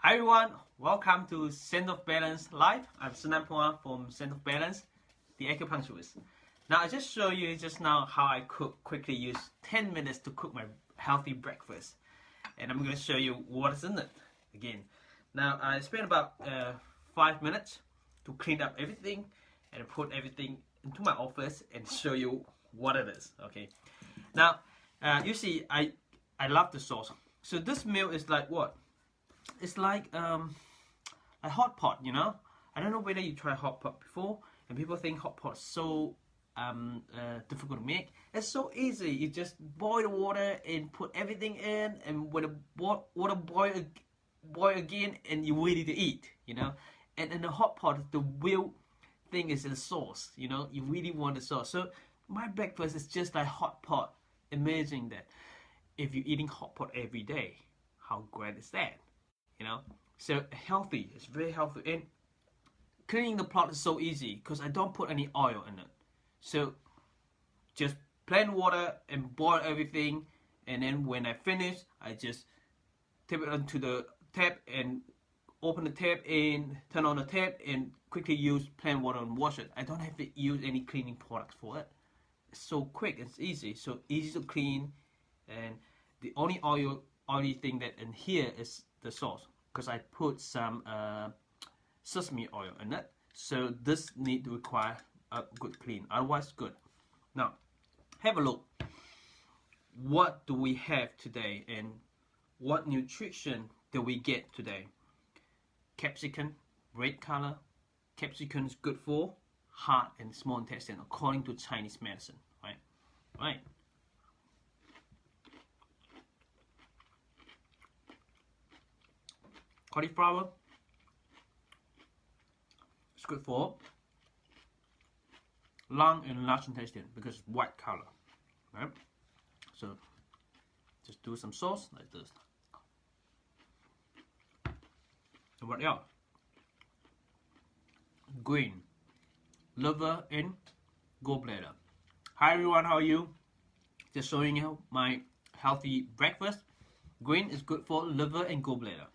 Hi everyone, welcome to Szenan-Balance Live. I'm Szenan-Balance from Szenan-Balance, the acupuncturist. Now I just show you just now how I quickly use 10 minutes to cook my healthy breakfast. And I'm going to show you what is in it again. Now I spent about 5 minutes to clean up everything and put everything into my office and show you what it is. Okay. Now you see I love the sauce. So this meal is like what? It's like a hot pot, you know. I don't know whether you tried hot pot before, and people think hot pot is so difficult to make. It's so easy. You just boil the water and put everything in, and when the water boil again, and you're ready to eat, you know. And in the hot pot, the real thing is the sauce, you know. You really want the sauce. So my breakfast is just like hot pot. Amazing that if you're eating hot pot every day, how great is that? You know, so healthy. It's very healthy, and cleaning the pot is so easy because I don't put any oil in it. So just plain water and boil everything, and then when I finish, I just tap it onto the tap and open the tap and turn on the tap and quickly use plain water and wash it. I don't have to use any cleaning products for it. It's so quick. It's easy. So easy to clean, and the only oily thing that in here is the sauce, because I put some sesame oil in it, so this need to require a good clean, otherwise good. Now have a look, what do we have today and what nutrition do we get today? Capsicum, red color. Capsicum is good for heart and small intestine according to Chinese medicine, right? Cauliflower, it's good for lung and large intestine because it's white color, right? So just do some sauce like this. And what else? Green, liver and gallbladder. Hi everyone, how are you? Just showing you my healthy breakfast. Green is good for liver and gallbladder.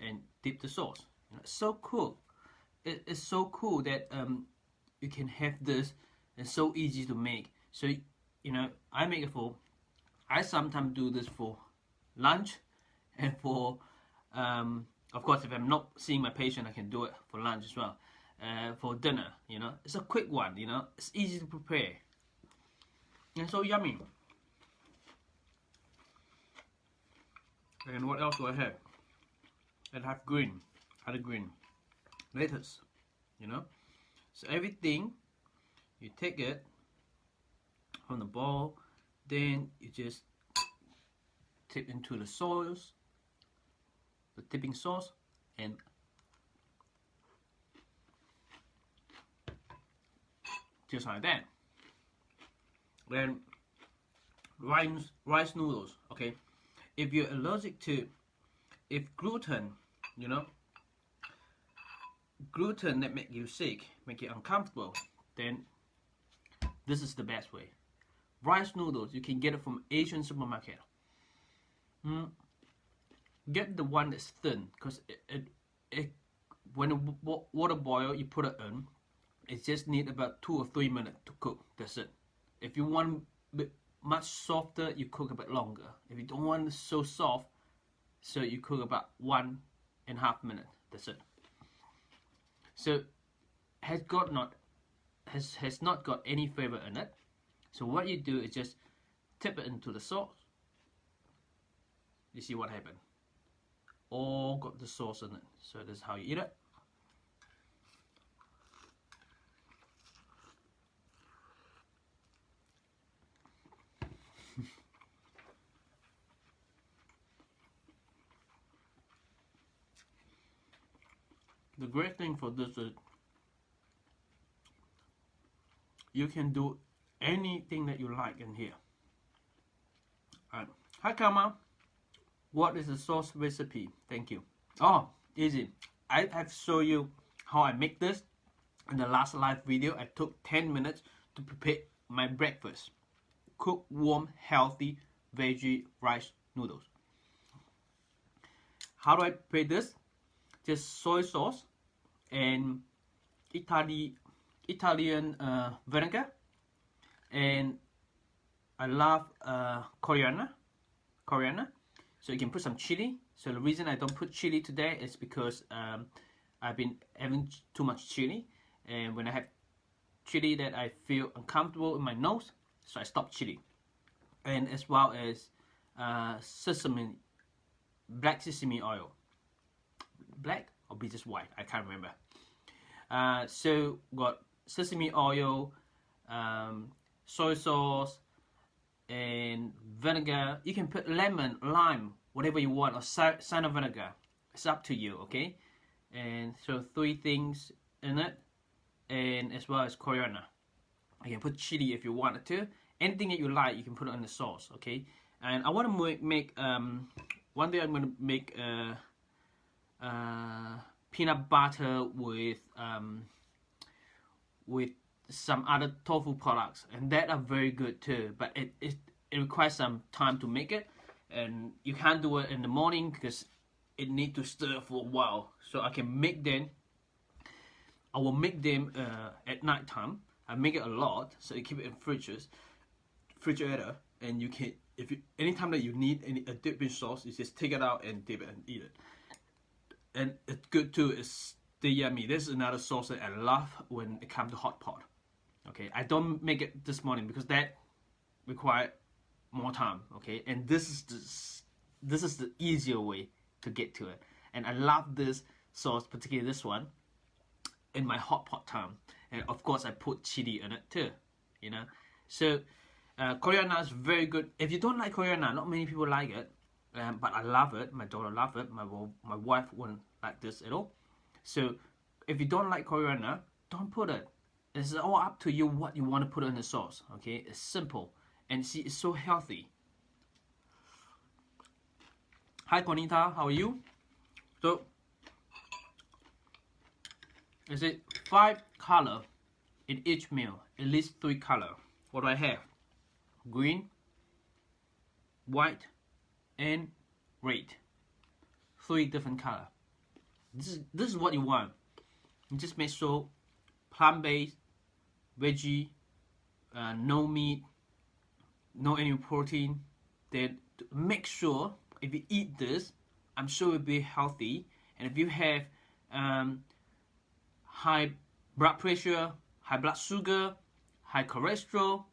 And dip the sauce. You know, it's so cool. It's so cool that you can have this. It's so easy to make. So you know, I sometimes do this for lunch, and for of course if I'm not seeing my patient, I can do it for lunch as well. For dinner, you know, it's a quick one. You know, it's easy to prepare and so yummy. And what else do I have? And have green, other green, lettuce, you know. So everything, you take it from the bowl, then you just tip into the sauce, the dipping sauce, and just like that. Then rice noodles, okay. If you're allergic to gluten, you know, gluten that make you sick, make you uncomfortable, then this is the best way. Rice noodles, you can get it from Asian supermarket. Get the one that's thin, because when the water boil, you put it in. It just need about 2 or 3 minutes to cook. That's it. If you want it much softer, you cook a bit longer. If you don't want it so soft, so you cook about 1.5 minutes. That's it. So has not got any flavor in it. So what you do is just tip it into the sauce. You see what happened? All got the sauce in it. So this is how you eat it. The great thing for this is you can do anything that you like in here. Alright. Hi Kama. What is the sauce recipe? Thank you. Oh, easy. I have shown you how I make this in the last live video. I took 10 minutes to prepare my breakfast. Cook warm, healthy veggie rice noodles. How do I prepare this? just soy sauce and Italian vinegar, and I love coriander. So you can put some chili. So the reason I don't put chili today is because I've been having too much chili, and when I have chili that I feel uncomfortable in my nose, so I stop chili. And as well as black sesame oil. Black or be just white, I can't remember. So got sesame oil, soy sauce, and vinegar. You can put lemon, lime, whatever you want, or cider vinegar. It's up to you, okay? And so 3 things in it, and as well as coriander. You can put chili if you wanted to. Anything that you like, you can put it on the sauce, okay? And I want to make one day I'm going to make peanut butter with some other tofu products, and that are very good too. But it requires some time to make it, and you can't do it in the morning because it needs to stir for a while. So I can make them. I will make them at night time. I make it a lot, so you keep it in refrigerator, and you can, anytime that you need a dipping sauce, you just take it out and dip it and eat it. And it's good too. It's the yummy. This is another sauce that I love when it comes to hot pot. Okay, I don't make it this morning because that requires more time. Okay, and this is the easier way to get to it. And I love this sauce, particularly this one, in my hot pot time. And of course, I put chili in it too. You know, so coriander is very good. If you don't like coriander, not many people like it, but I love it. My daughter loves it. My wife wouldn't like this at all. So if you don't like coriander, don't put it. It's all up to you what you want to put in the sauce. Okay, it's simple, and see, it's so healthy. Hi Conita, how are you? So is it 5 color in each meal? At least 3 color. What do I have? Green, white, and red. 3 different color. This is what you want. You just make sure plant-based, veggie, no meat, no animal protein. Then make sure if you eat this, I'm sure it'll be healthy. And if you have high blood pressure, high blood sugar, high cholesterol,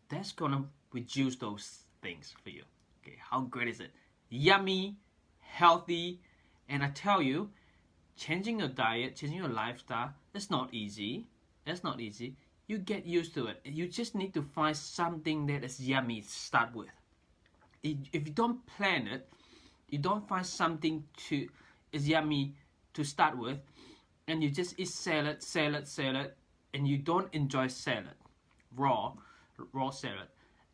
that's gonna reduce those things for you. Okay, how great is it? Yummy, healthy, and I tell you, changing your diet, changing your lifestyle, it's not easy. That's not easy. You get used to it. You just need to find something that is yummy to start with. If you don't plan it, you don't find something is yummy to start with, and you just eat salad, and you don't enjoy salad, raw salad,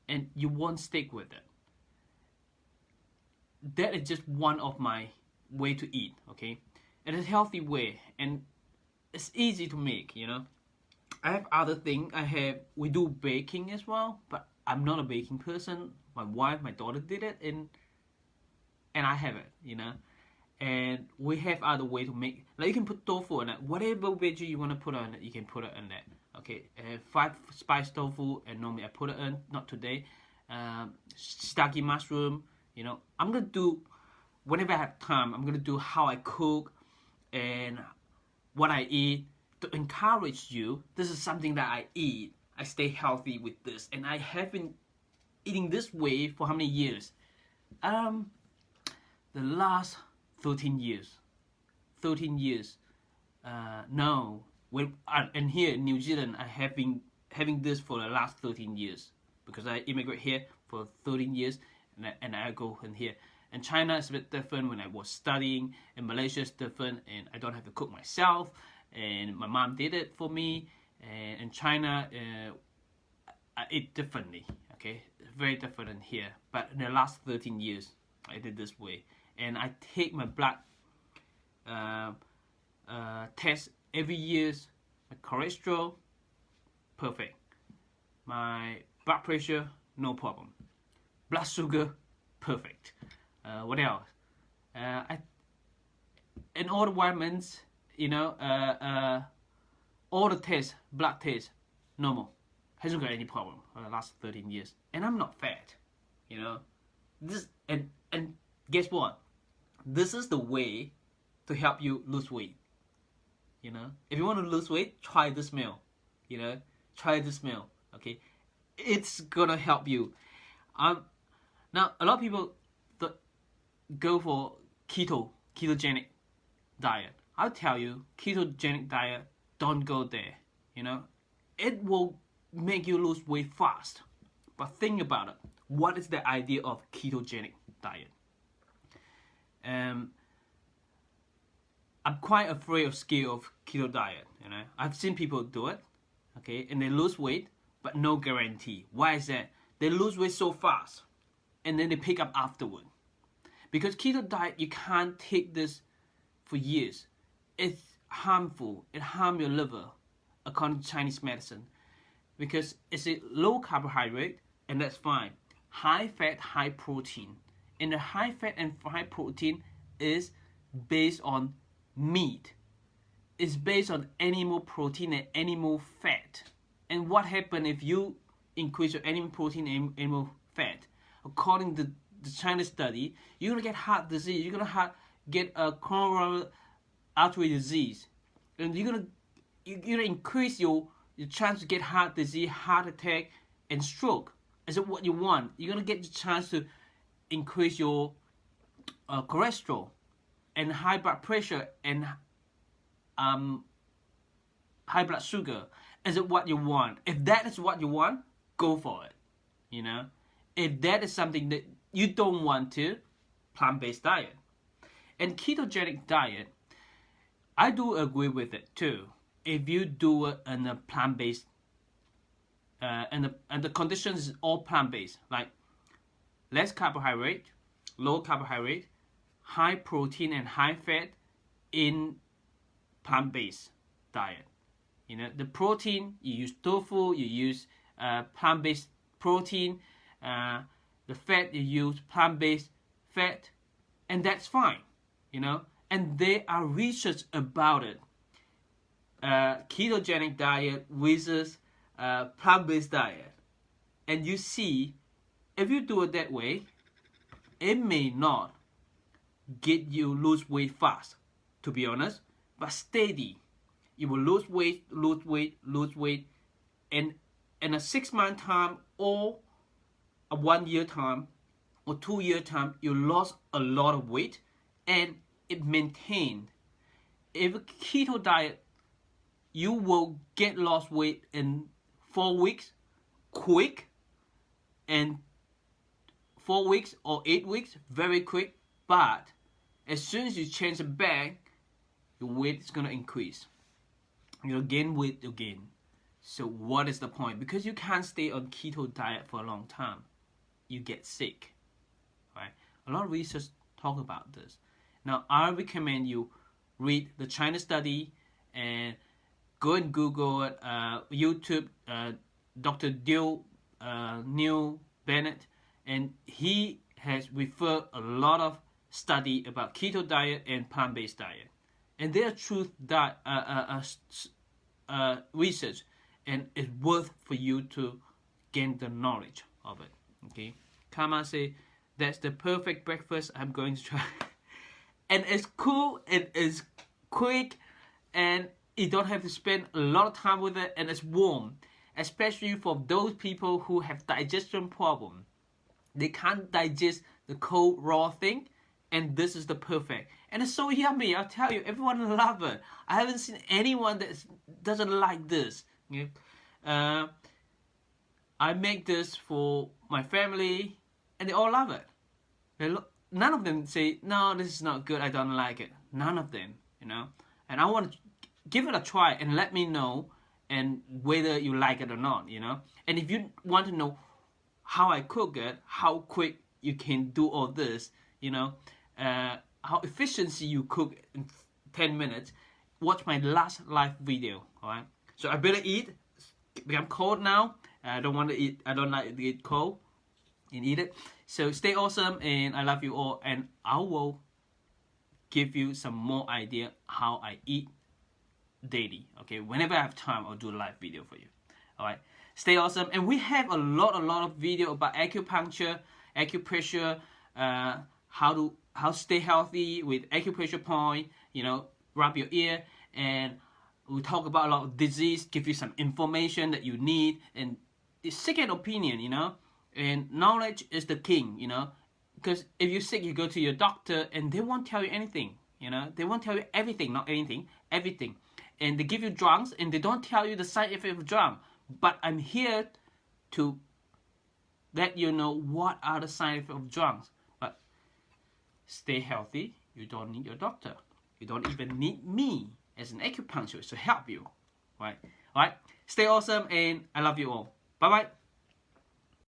and you won't stick with it. That is just one of my way to eat, okay? It is a healthy way, and it's easy to make, you know. I have other things. We do baking as well, but I'm not a baking person. My wife, my daughter did it, and I have it, you know. And we have other way to make. Like you can put tofu in it. Whatever veggie you want to put on it, you can put it in there. Okay, 5 spice tofu, and normally I put it in. Not today. Shiitake mushroom. You know, I'm gonna do whenever I have time. I'm gonna do how I cook and what I eat to encourage you. This is something that I eat. I stay healthy with this, and I have been eating this way for how many years? The last 13 years. 13 years. No, and here in New Zealand, I have been having this for the last 13 years because I immigrate here for 13 years, and I go in here. And China is a bit different. When I was studying, in Malaysia is different, and I don't have to cook myself, and my mom did it for me. And in China, I eat differently. Okay, very different in here. But in the last 13 years, I did this way, and I take my blood test every year. My cholesterol, perfect. My blood pressure, no problem. Blood sugar, perfect. What else? and all the vitamins, you know, all the tests, blood tests, normal. Hasn't got any problem for the last 13 years. And I'm not fat, you know. This and guess what? This is the way to help you lose weight. You know, if you want to lose weight, try this meal. You know, try this meal. Okay, it's gonna help you. Now a lot of people go for ketogenic diet. I'll tell you, ketogenic diet, don't go there. You know, it will make you lose weight fast. But think about it. What is the idea of ketogenic diet? I'm quite afraid of scale of keto diet. You know, I've seen people do it, okay, and they lose weight, but no guarantee. Why is that? They lose weight so fast, and then they pick up afterward. Because keto diet, you can't take this for years. It's harmful. It harms your liver, according to Chinese medicine, because it's a low carbohydrate, and that's fine. High fat, high protein, and the high fat and high protein is based on meat. It's based on animal protein and animal fat. And what happens if you increase your animal protein and animal fat? According to the China study, you're gonna get heart disease. You're gonna get a coronary artery disease, and you're gonna increase your chance to get heart disease, heart attack, and stroke. Is it what you want? You're gonna get the chance to increase your cholesterol and high blood pressure and high blood sugar. Is it what you want? If that is what you want, go for it. You know, if that is something that you don't want to, plant-based diet. And ketogenic diet, I do agree with it too. If you do it in a plant-based, and the conditions is all plant-based, like less carbohydrate, low carbohydrate, high protein and high fat in plant-based diet. You know, the protein, you use tofu, you use plant-based protein, the fat, you use plant-based fat, and that's fine, you know. And there are research about it. Ketogenic diet versus plant-based diet. And you see, if you do it that way, it may not get you lose weight fast, to be honest, but steady. You will lose weight, and in a 6-month time or a 1 year time or 2 year time, you lost a lot of weight and it maintained. If a keto diet, you will get lost weight in 4 weeks, quick, and 4 weeks or 8 weeks, very quick. But as soon as you change it back, your weight is gonna increase. You'll gain weight again. So what is the point? Because you can't stay on keto diet for a long time. You get sick, right? A lot of research talk about this. Now, I recommend you read the China study and go and Google it, YouTube, Dr. Neil Bennett, and he has referred a lot of study about keto diet and plant-based diet. And they are truth research, and it's worth for you to gain the knowledge of it. Okay, Kama say that's the perfect breakfast. I'm going to try, and it's cool. It is quick, and you don't have to spend a lot of time with it, and it's warm, especially for those people who have digestion problem. They can't digest the cold raw thing, and this is the perfect. And it's so yummy, I'll tell you, everyone loves it. I haven't seen anyone that doesn't like this. Okay? I make this for my family, and they all love it. None of them say, no, this is not good, I don't like it. None of them, you know. And I want to give it a try and let me know and whether you like it or not, you know. And if you want to know how I cook it, how quick you can do all this, you know, how efficiency you cook in 10 minutes, watch my last live video, alright? So I better eat. I'm cold now. I don't want to eat. I don't like to eat cold and eat it. So stay awesome, and I love you all, and I will give you some more idea how I eat daily. Okay, whenever I have time, I'll do a live video for you. All right, stay awesome. And we have a lot of video about acupuncture, acupressure, how stay healthy with acupressure point. You know, rub your ear, and we talk about a lot of disease, give you some information that you need, and it's second opinion, you know. And knowledge is the king, you know, because if you're sick, you go to your doctor, and they won't tell you anything, you know. They won't tell you everything, not anything, everything. And they give you drugs, and they don't tell you the side effect of drug. But I'm here to let you know what are the side effects of drugs. But stay healthy. You don't need your doctor. You don't even need me as an acupuncturist to help you. Right? All right. Stay awesome, and I love you all. Bye bye.